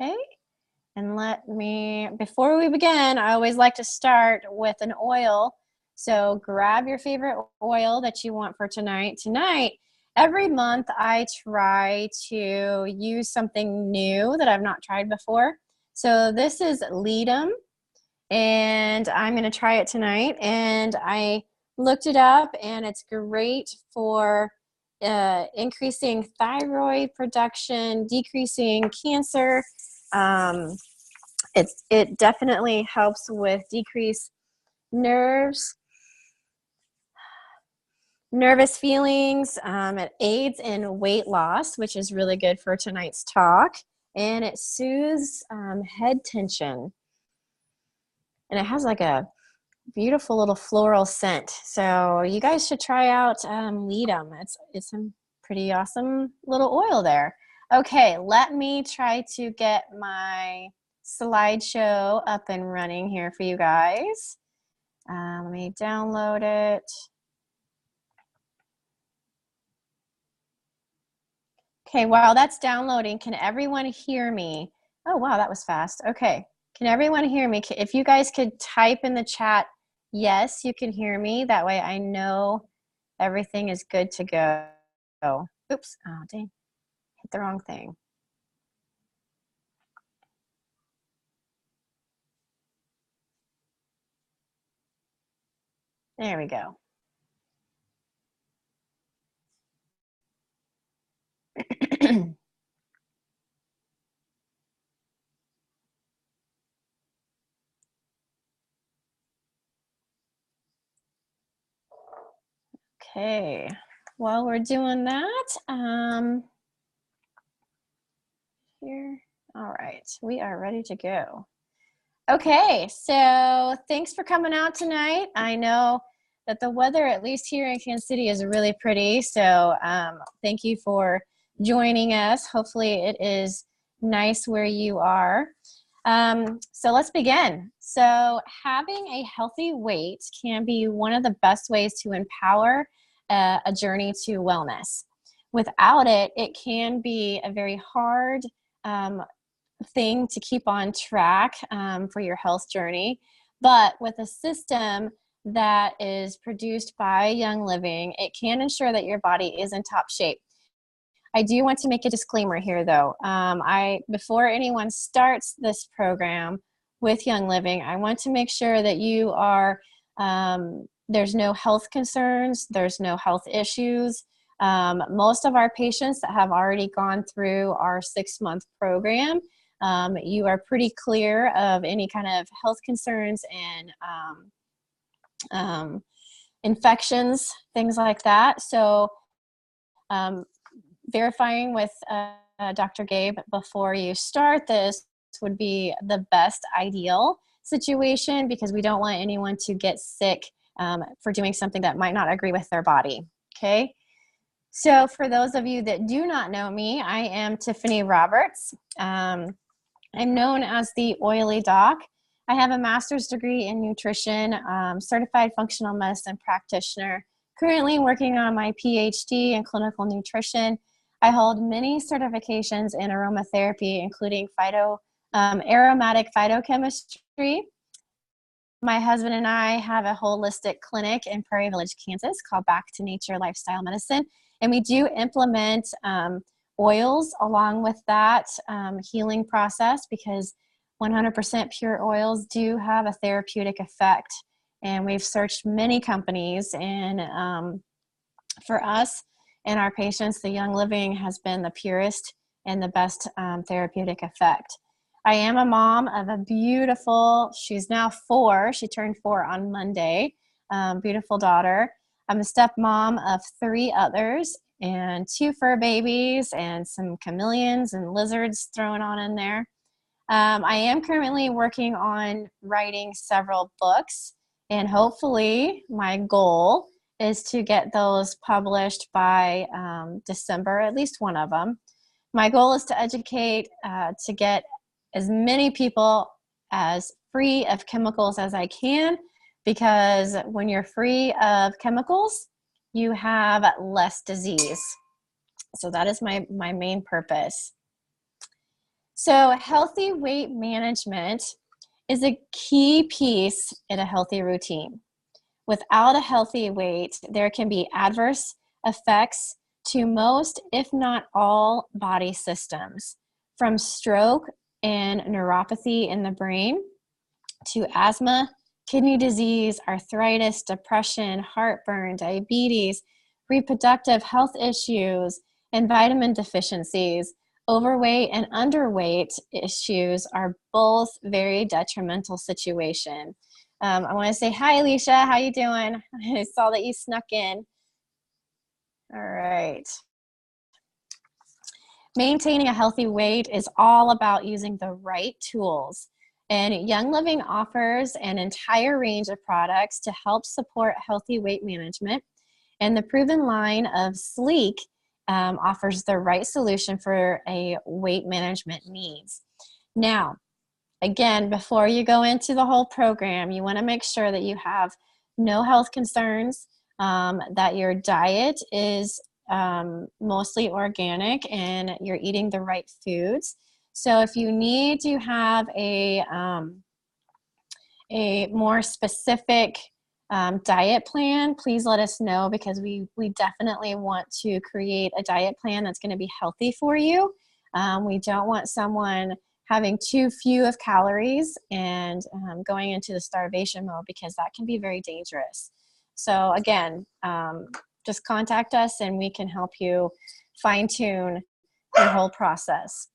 Okay. And before we begin, I always like to start with an oil. So grab your favorite oil that you want for tonight. Every month I try to use something new that I've not tried before. So this is Ledum, and I'm going to try it tonight. And I looked it up, and it's great for increasing thyroid production, decreasing cancer. It definitely helps with decreased nervous feelings. It aids in weight loss, which is really good for tonight's talk, and it soothes head tension. And it has like a beautiful little floral scent. So you guys should try out Ledum. It's a pretty awesome little oil there. Okay, let me try to get my slideshow up and running here for you guys. Let me download it. Okay, while that's downloading, can everyone hear me? Oh, wow, that was fast. Okay, can everyone hear me? If you guys could type in the chat, yes, you can hear me. That way I know everything is good to go. Oops, oh, dang, hit the wrong thing. There we go. Okay, while we're doing that, here, all right, we are ready to go. Okay, so thanks for coming out tonight. I know that the weather, at least here in Kansas City, is really pretty, so thank you for joining us. Hopefully it is nice where you are. So let's begin. So having a healthy weight can be one of the best ways to empower a journey to wellness. Without it, it can be a very hard thing to keep on track for your health journey. But with a system that is produced by Young Living, it can ensure that your body is in top shape. I do want to make a disclaimer here, though. Before anyone starts this program with Young Living, I want to make sure that you are, there's no health concerns, there's no health issues. Most of our patients that have already gone through our 6-month program, you are pretty clear of any kind of health concerns and infections, things like that. So verifying with Dr. Gabe before you start this would be the best ideal situation, because we don't want anyone to get sick for doing something that might not agree with their body, okay? So for those of you that do not know me, I am Tiffany Roberts. I'm known as the Oily Doc. I have a master's degree in nutrition, certified functional medicine practitioner, currently working on my PhD in clinical nutrition. I hold many certifications in aromatherapy, including aromatic phytochemistry. My husband and I have a holistic clinic in Prairie Village, Kansas called Back to Nature Lifestyle Medicine. And we do implement oils along with that healing process, because 100% pure oils do have a therapeutic effect. And we've searched many companies, and for us and our patients, the Young Living has been the purest and the best therapeutic effect. I am a mom of a beautiful, she's now 4, she turned 4 on Monday, beautiful daughter. I'm a stepmom of 3 others and 2 fur babies and some chameleons and lizards thrown on in there. I am currently working on writing several books, and hopefully my goal is to get those published by December, at least one of them. My goal is to educate, to get as many people as free of chemicals as I can, because when you're free of chemicals, you have less disease. So that is my main purpose. So healthy weight management is a key piece in a healthy routine. Without a healthy weight, there can be adverse effects to most, if not all, body systems, from stroke and neuropathy in the brain to asthma, kidney disease, arthritis, depression, heartburn, diabetes, reproductive health issues, and vitamin deficiencies. Overweight and underweight issues are both very detrimental situation. I want to say hi, Alicia. How you doing? I saw that you snuck in. All right. Maintaining a healthy weight is all about using the right tools. And Young Living offers an entire range of products to help support healthy weight management. And the proven line of Sleek offers the right solution for a weight management needs. Now, again, before you go into the whole program, you want to make sure that you have no health concerns, that your diet is mostly organic and you're eating the right foods. So if you need to have a more specific diet plan, please let us know, because we definitely want to create a diet plan that's going to be healthy for you. We don't want someone having too few of calories and going into the starvation mode, because that can be very dangerous. So again, just contact us and we can help you fine-tune your whole process.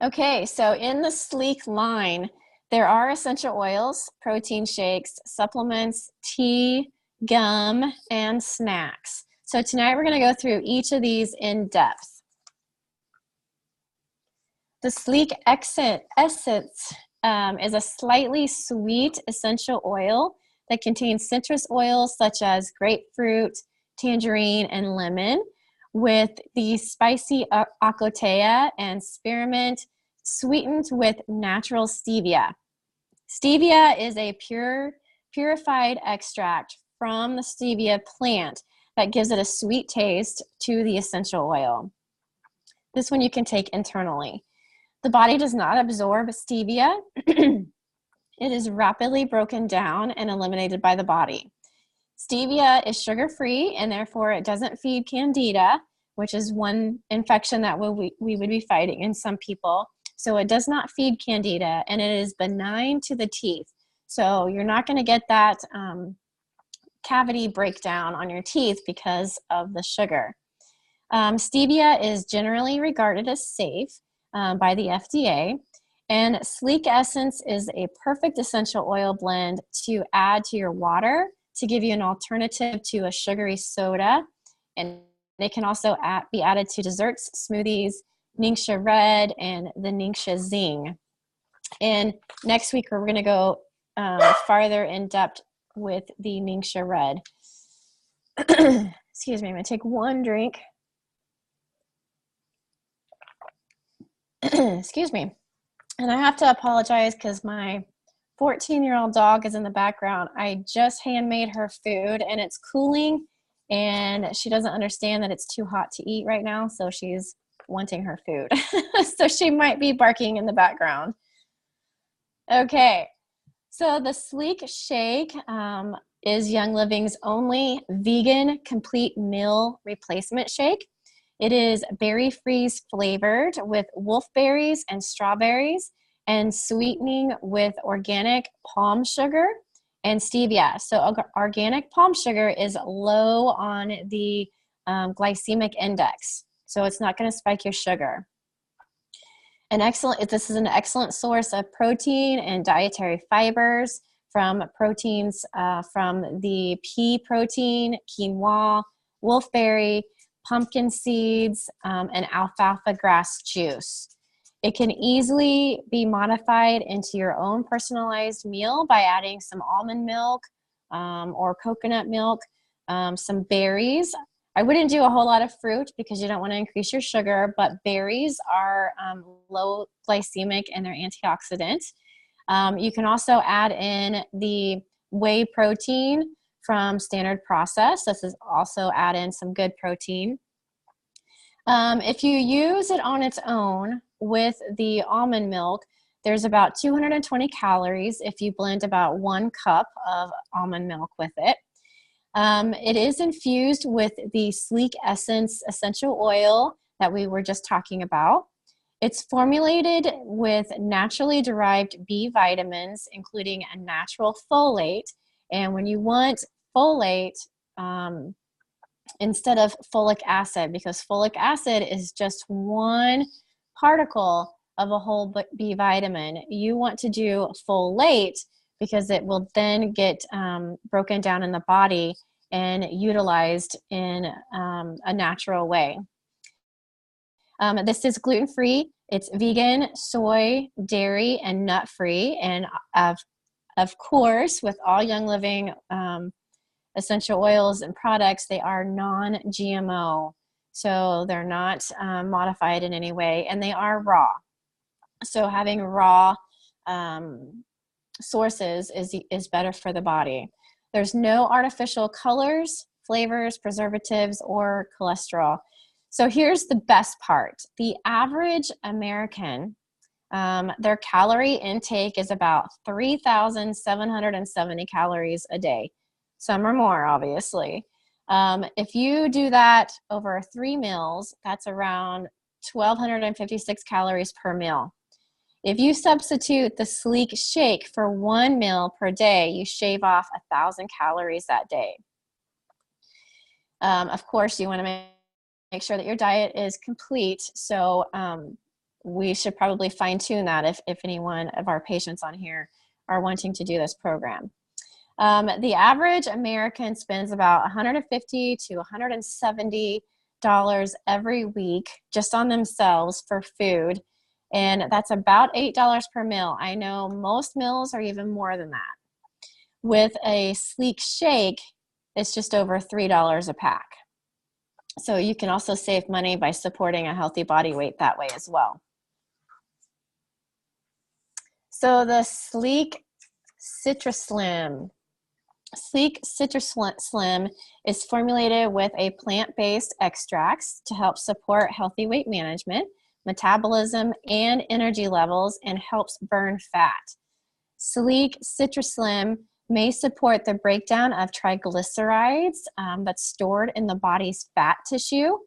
Okay, so in the Sleek line, there are essential oils, protein shakes, supplements, tea, gum, and snacks. So tonight we're going to go through each of these in depth. The Sleek Essence is a slightly sweet essential oil that contains citrus oils such as grapefruit, tangerine, and lemon, with the spicy ocotea and spearmint, sweetened with natural stevia. Stevia is a purified extract from the stevia plant that gives it a sweet taste to the essential oil. This one you can take internally. The body does not absorb stevia. It is rapidly broken down and eliminated by the body. Stevia is sugar-free, and therefore it doesn't feed candida, which is one infection that we would be fighting in some people. So it does not feed candida, and it is benign to the teeth. So you're not going to get that cavity breakdown on your teeth because of the sugar. Stevia is generally regarded as safe by the FDA. And Sleek Essence is a perfect essential oil blend to add to your water to give you an alternative to a sugary soda. And it can also be added to desserts, smoothies, Ningxia Red, and the Ningxia Zing. And next week, we're going to go farther in depth with the Ningxia Red. Excuse me, I'm going to take one drink. Excuse me. And I have to apologize because my 14-year-old dog is in the background. I just handmade her food and it's cooling, and she doesn't understand that it's too hot to eat right now, so she's wanting her food. So she might be barking in the background. Okay, so the Sleek Shake is Young Living's only vegan complete meal replacement shake. It is berry freeze flavored with wolfberries and strawberries, and sweetening with organic palm sugar and stevia. So organic palm sugar is low on the glycemic index, so it's not going to spike your sugar. This is an excellent source of protein and dietary fibers from proteins from the pea protein, quinoa, wolfberry, pumpkin seeds, and alfalfa grass juice. It can easily be modified into your own personalized meal by adding some almond milk or coconut milk, some berries. I wouldn't do a whole lot of fruit because you don't want to increase your sugar, but berries are low glycemic and they're antioxidant. You can also add in the whey protein from Standard Process. This is also add in some good protein. If you use it on its own with the almond milk, there's about 220 calories if you blend about 1 cup of almond milk with it. It is infused with the Sleek Essence essential oil that we were just talking about. It's formulated with naturally derived B vitamins, including a natural folate. And when you want folate, instead of folic acid, because folic acid is just one particle of a whole B vitamin, you want to do folate because it will then get broken down in the body and utilized in a natural way. This is gluten-free, it's vegan, soy, dairy, and nut-free, and of course, with all Young Living essential oils and products, they are non-GMO. So they're not modified in any way, and they are raw. So having raw sources is better for the body. There's no artificial colors, flavors, preservatives, or cholesterol. So here's the best part. The average American, their calorie intake is about 3,770 calories a day. Some are more, obviously. If you do that over 3 meals, that's around 1,256 calories per meal. If you substitute the Sleek Shake for 1 meal per day, you shave off 1,000 calories that day. Of course, you want to make sure that your diet is complete. So we should probably fine tune that if any one of our patients on here are wanting to do this program. The average American spends about $150 to $170 every week just on themselves for food. And that's about $8 per meal. I know most meals are even more than that. With a Sleek Shake, it's just over $3 a pack. So you can also save money by supporting a healthy body weight that way as well. So the Sleek CitraSlim. Sleek CitraSlim is formulated with a plant-based extracts to help support healthy weight management, metabolism, and energy levels, and helps burn fat. Sleek CitraSlim may support the breakdown of triglycerides that's stored in the body's fat tissue,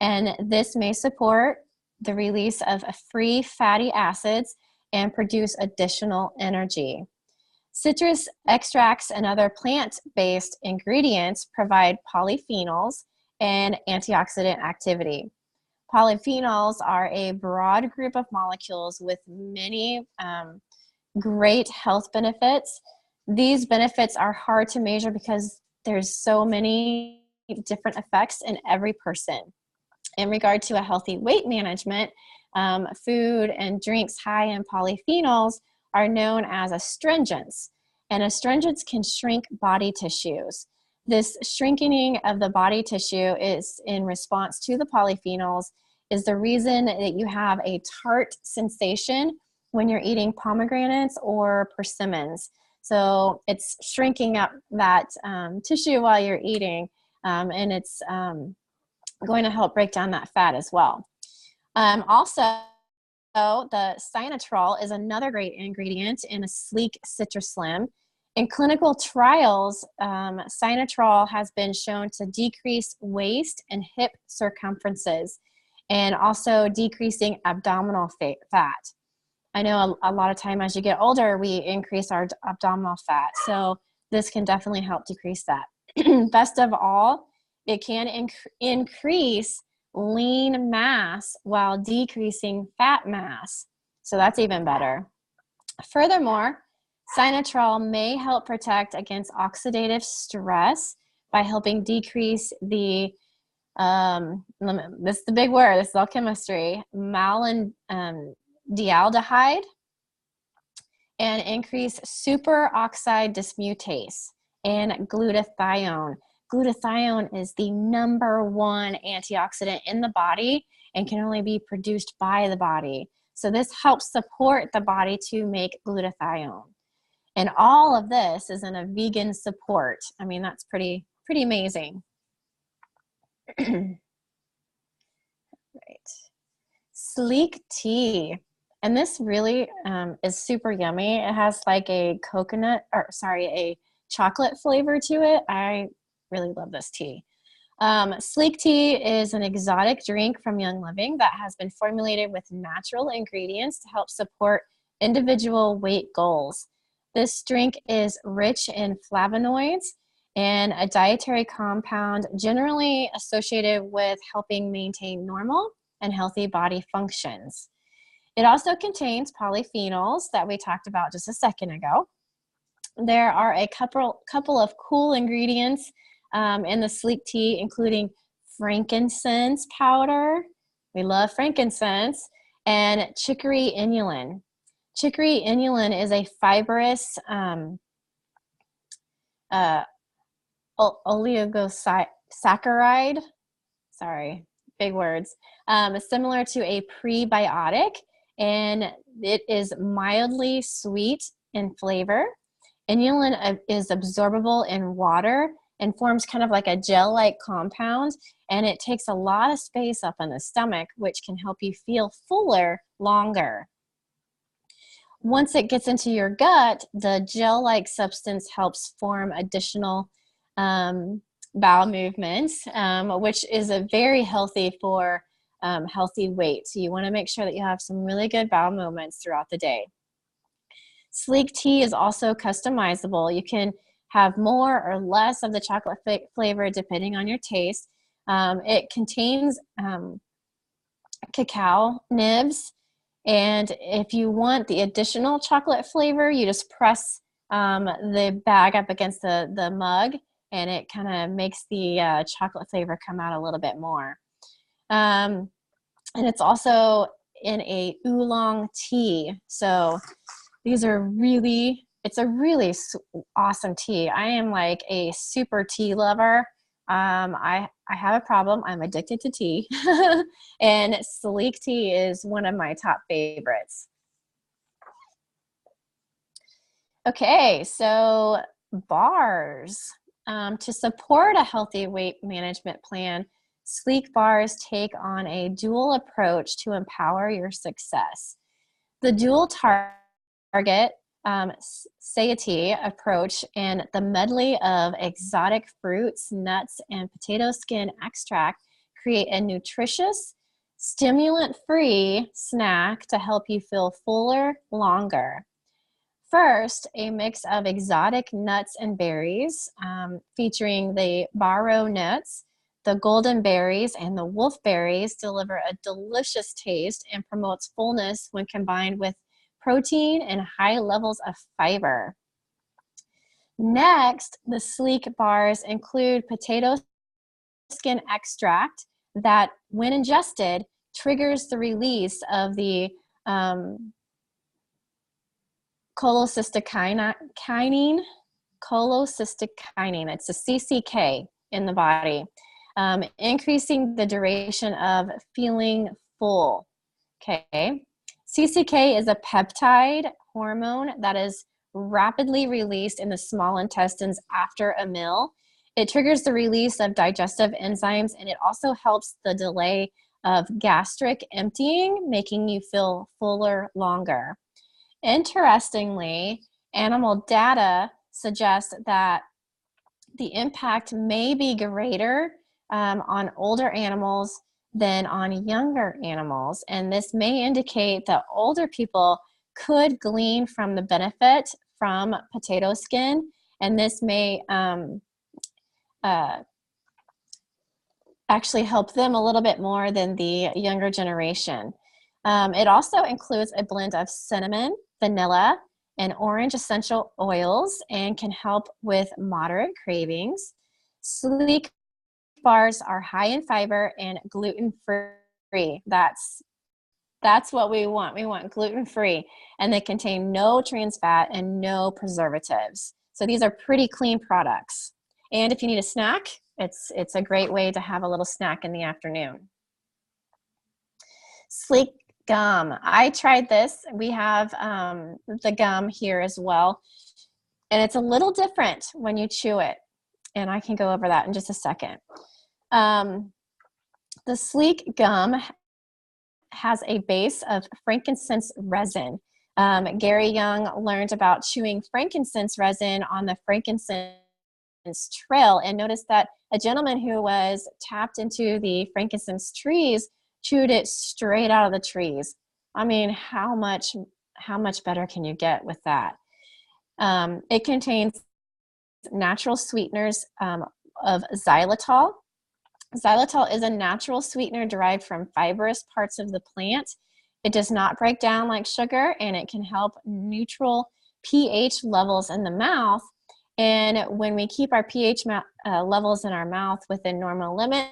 and this may support the release of free fatty acids and produce additional energy. Citrus extracts and other plant-based ingredients provide polyphenols and antioxidant activity. Polyphenols are a broad group of molecules with many great health benefits. These benefits are hard to measure because there's so many different effects in every person. In regard to a healthy weight management, food and drinks high in polyphenols are known as astringents, and astringents can shrink body tissues. This shrinking of the body tissue is in response to the polyphenols, is the reason that you have a tart sensation when you're eating pomegranates or persimmons. So it's shrinking up that tissue while you're eating, and it's going to help break down that fat as well. Also, the Sinotrol is another great ingredient in a Sleek CitraSlim. In clinical trials, Sinotrol has been shown to decrease waist and hip circumferences and also decreasing abdominal fat. I know a lot of time as you get older, we increase our abdominal fat. So this can definitely help decrease that. Best of all, it can increase lean mass while decreasing fat mass. So that's even better. Furthermore, Sinotrol may help protect against oxidative stress by helping decrease the, this is the big word, this is all chemistry, malondialdehyde, and increase superoxide dismutase and glutathione. Glutathione is the #1 antioxidant in the body and can only be produced by the body. So this helps support the body to make glutathione. And all of this is in a vegan support. I mean, that's pretty amazing. Sleek tea. And this really is super yummy. It has like a a chocolate flavor to it. I really love this tea. Sleek tea is an exotic drink from Young Living that has been formulated with natural ingredients to help support individual weight goals. This drink is rich in flavonoids and a dietary compound generally associated with helping maintain normal and healthy body functions. It also contains polyphenols that we talked about just a second ago. There are a couple of cool ingredients in the sleek tea, including frankincense powder. We love frankincense, and chicory inulin. Chicory inulin is a fibrous uh, oligosaccharide. Sorry, big words. Similar to a prebiotic, and it is mildly sweet in flavor. Inulin is absorbable in water and forms kind of like a gel-like compound, and it takes a lot of space up in the stomach, which can help you feel fuller longer. Once it gets into your gut, the gel-like substance helps form additional bowel movements, which is very healthy for healthy weight. So you want to make sure that you have some really good bowel movements throughout the day. Sleek tea is also customizable. You can have more or less of the chocolate flavor depending on your taste. It contains cacao nibs, and if you want the additional chocolate flavor, you just press the bag up against the mug, and it kind of makes the chocolate flavor come out a little bit more. And it's also in a oolong tea. So it's a really awesome tea. I am like a super tea lover. I have a problem. I'm addicted to tea. And sleek tea is one of my top favorites. Okay, so bars. To support a healthy weight management plan, sleek bars take on a dual approach to empower your success. The dual target satiety approach and the medley of exotic fruits, nuts, and potato skin extract create a nutritious, stimulant-free snack to help you feel fuller longer. First, a mix of exotic nuts and berries, featuring the baro nuts, the golden berries, and the wolfberries deliver a delicious taste and promotes fullness when combined with protein and high levels of fiber. Next, the sleek bars include potato skin extract that, when ingested, triggers the release of the cholecystokinin. It's a CCK in the body, increasing the duration of feeling full. Okay. CCK is a peptide hormone that is rapidly released in the small intestines after a meal. It triggers the release of digestive enzymes, and it also helps the delay of gastric emptying, making you feel fuller longer. Interestingly, animal data suggests that the impact may be greater on older animals than on younger animals. And this may indicate that older people could glean from the benefit from potato skin, and this may actually help them a little bit more than the younger generation. It also includes a blend of cinnamon, vanilla, and orange essential oils, and can help with moderate cravings. Sleek bars are high in fiber and gluten-free. That's what we want. We want gluten-free, and they contain no trans fat and no preservatives. So these are pretty clean products. And if you need a snack, it's a great way to have a little snack in the afternoon. Sleek gum. I tried this. We have the gum here as well, and it's a little different when you chew it, and I can go over that in just a second. The sleek gum has a base of frankincense resin. Gary Young learned about chewing frankincense resin on the frankincense trail and noticed that a gentleman who was tapped into the frankincense trees chewed it straight out of the trees. I mean, how much better can you get with that? It contains natural sweeteners of xylitol. Xylitol is a natural sweetener derived from fibrous parts of the plant. It does not break down like sugar, and it can help neutral pH levels in the mouth. And when we keep our pH levels in our mouth within normal limits,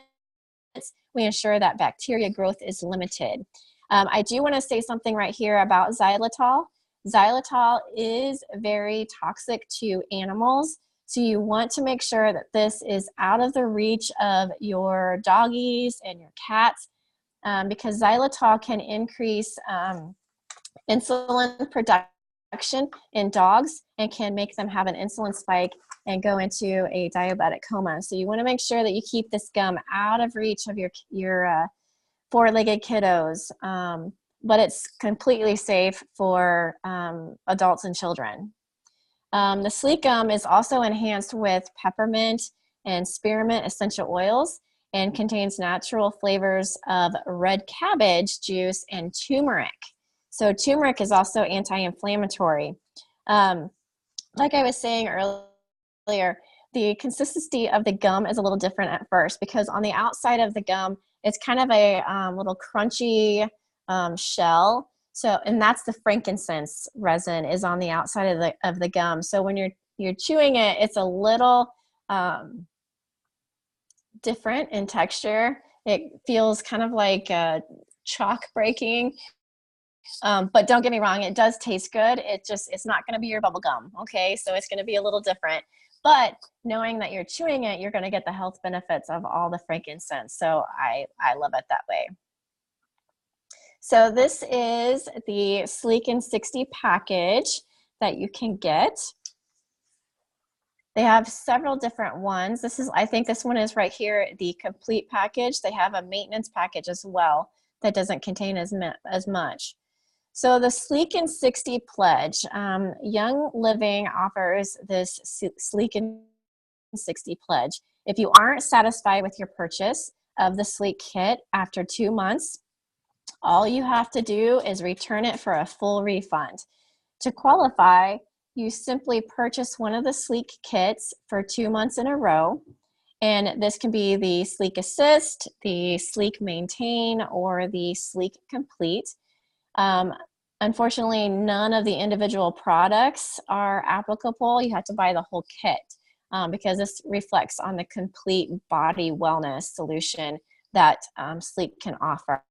we ensure that bacteria growth is limited. I do want to say something right here about xylitol. Xylitol is very toxic to animals, so you want to make sure that this is out of the reach of your doggies and your cats, because xylitol can increase insulin production in dogs and can make them have an insulin spike and go into a diabetic coma. So you want to make sure that you keep this gum out of reach of your four-legged kiddos, but it's completely safe for adults and children. The sleek gum is also enhanced with peppermint and spearmint essential oils and contains natural flavors of red cabbage juice and turmeric. So turmeric is also anti-inflammatory. Like I was saying earlier, the consistency of the gum is a little different at first because on the outside of the gum, it's kind of a little crunchy shell. So, and that's the frankincense resin is on the outside of the gum. So when you're chewing it, it's a little different in texture. It feels kind of like chalk breaking. But don't get me wrong, it does taste good. It's not going to be your bubble gum, okay? So it's going to be a little different. But knowing that you're chewing it, you're going to get the health benefits of all the frankincense. So I love it that way. So this is the Sleek and 60 package that you can get. They have several different ones. I think this one is right here, the complete package. They have a maintenance package as well that doesn't contain as much. So the Sleek and 60 pledge, Young Living offers this Sleek and 60 pledge. If you aren't satisfied with your purchase of the Sleek kit after 2 months, all you have to do is return it for a full refund. To qualify, you simply purchase one of the Sleek kits for 2 months in a row. And this can be the Sleek Assist, the Sleek Maintain, or the Sleek Complete. Unfortunately, none of the individual products are applicable. You have to buy the whole kit because this reflects on the complete body wellness solution that Sleek can offer.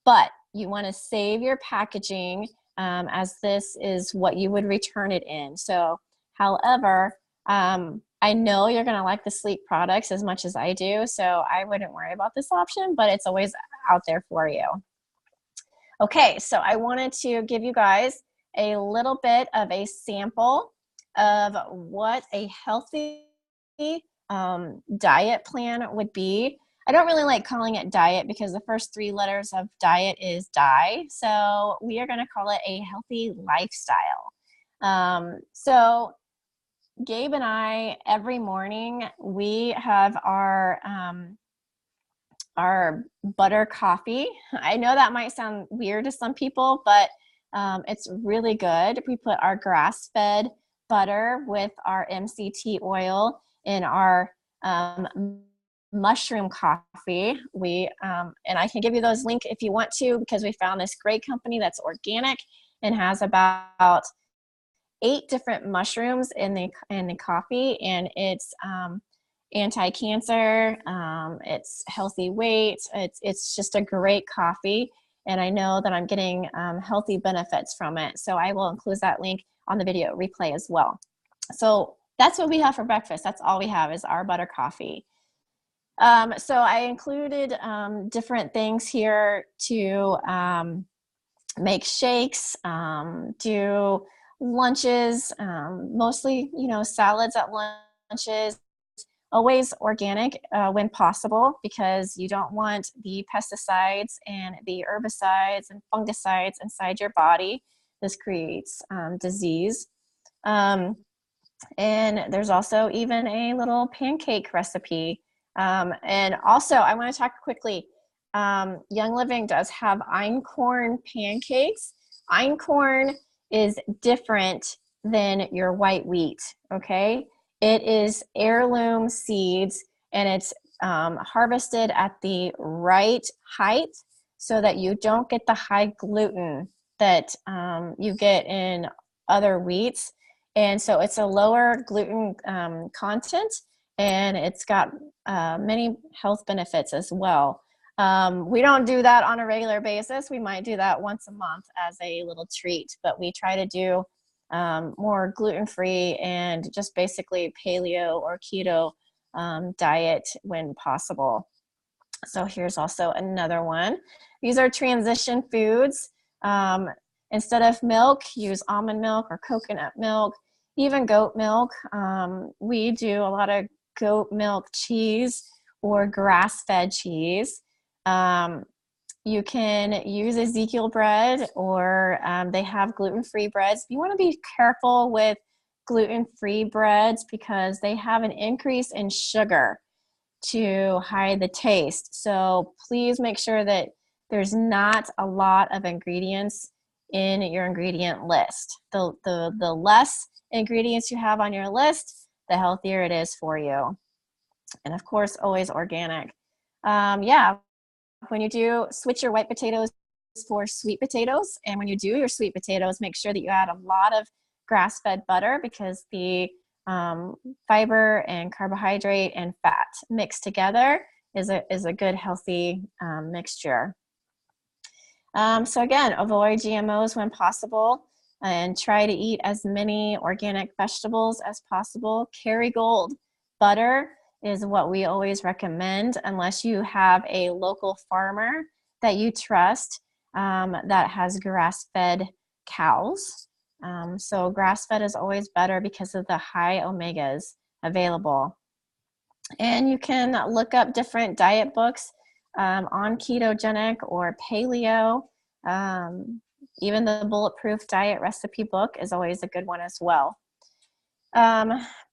But you want to save your packaging as this is what you would return it in. So, however, I know you're going to like the Sleek products as much as I do, so I wouldn't worry about this option, but it's always out there for you. Okay, so I wanted to give you guys a little bit of a sample of what a healthy diet plan would be. I don't really like calling it diet because the first 3 letters of diet is die, so we are going to call it a healthy lifestyle. So Gabe and I, every morning, we have our butter coffee. I know that might sound weird to some people, but it's really good. We put our grass-fed butter with our MCT oil in our mushroom coffee. And I can give you those links if you want to, because we found this great company that's organic and has about 8 different mushrooms in the coffee, and it's anti-cancer, it's healthy weight, it's just a great coffee, and I know that I'm getting healthy benefits from it. So I will include that link on the video replay as well. So that's what we have for breakfast. That's all we have is our butter coffee. So I included different things here to make shakes, do lunches, mostly, salads at lunches, always organic when possible, because you don't want the pesticides and the herbicides and fungicides inside your body. This creates disease. And there's also even a little pancake recipe. And also, I want to talk quickly. Young Living does have einkorn pancakes. Einkorn is different than your white wheat, okay? It is heirloom seeds, and it's harvested at the right height so that you don't get the high gluten that you get in other wheats. And so it's a lower gluten content, and it's got many health benefits as well. We don't do that on a regular basis. We might do that once a month as a little treat, but we try to do more gluten-free and just basically paleo or keto diet when possible. So here's also another one. These are transition foods. Instead of milk, use almond milk or coconut milk, even goat milk. We do a lot of goat milk cheese or grass-fed cheese. You can use Ezekiel bread, or they have gluten-free breads. You want to be careful with gluten-free breads because they have an increase in sugar to hide the taste. So please make sure that there's not a lot of ingredients in your ingredient list. The less ingredients you have on your list, the healthier it is for you. And of course, always organic. Yeah, when you do, switch your white potatoes for sweet potatoes. And when you do your sweet potatoes, make sure that you add a lot of grass-fed butter, because the fiber and carbohydrate and fat mixed together is a good healthy mixture. So again, avoid GMOs when possible, and try to eat as many organic vegetables as possible. Kerrygold butter is what we always recommend, unless you have a local farmer that you trust that has grass-fed cows. So grass-fed is always better because of the high omegas available. And you can look up different diet books on ketogenic or paleo. Even the Bulletproof Diet Recipe book is always a good one as well.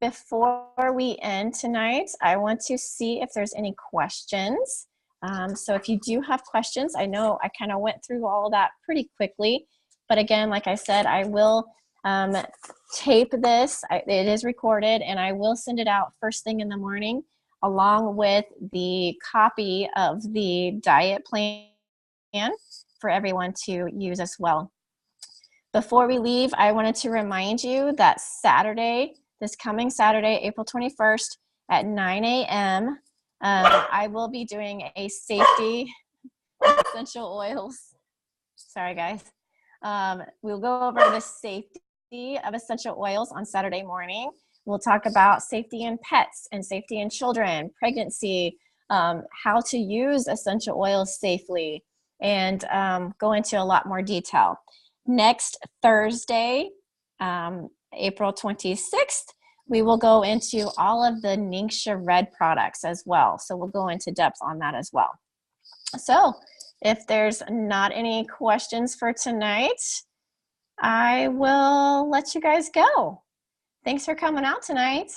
Before we end tonight, I want to see if there's any questions. So if you do have questions, I know I kind of went through all of that pretty quickly, but again, like I said, I will tape this. It is recorded, and I will send it out first thing in the morning, along with the copy of the diet plan for everyone to use as well. Before we leave, I wanted to remind you that Saturday, this coming Saturday, April 21st at 9 a.m., I will be doing a safety essential oils. Sorry, guys. We'll go over the safety of essential oils on Saturday morning. We'll talk about safety in pets and safety in children, pregnancy, how to use essential oils safely, and go into a lot more detail. Next Thursday, April 26th, we will go into all of the Ningxia Red products as well. So we'll go into depth on that as well. So if there's not any questions for tonight, I will let you guys go. Thanks for coming out tonight.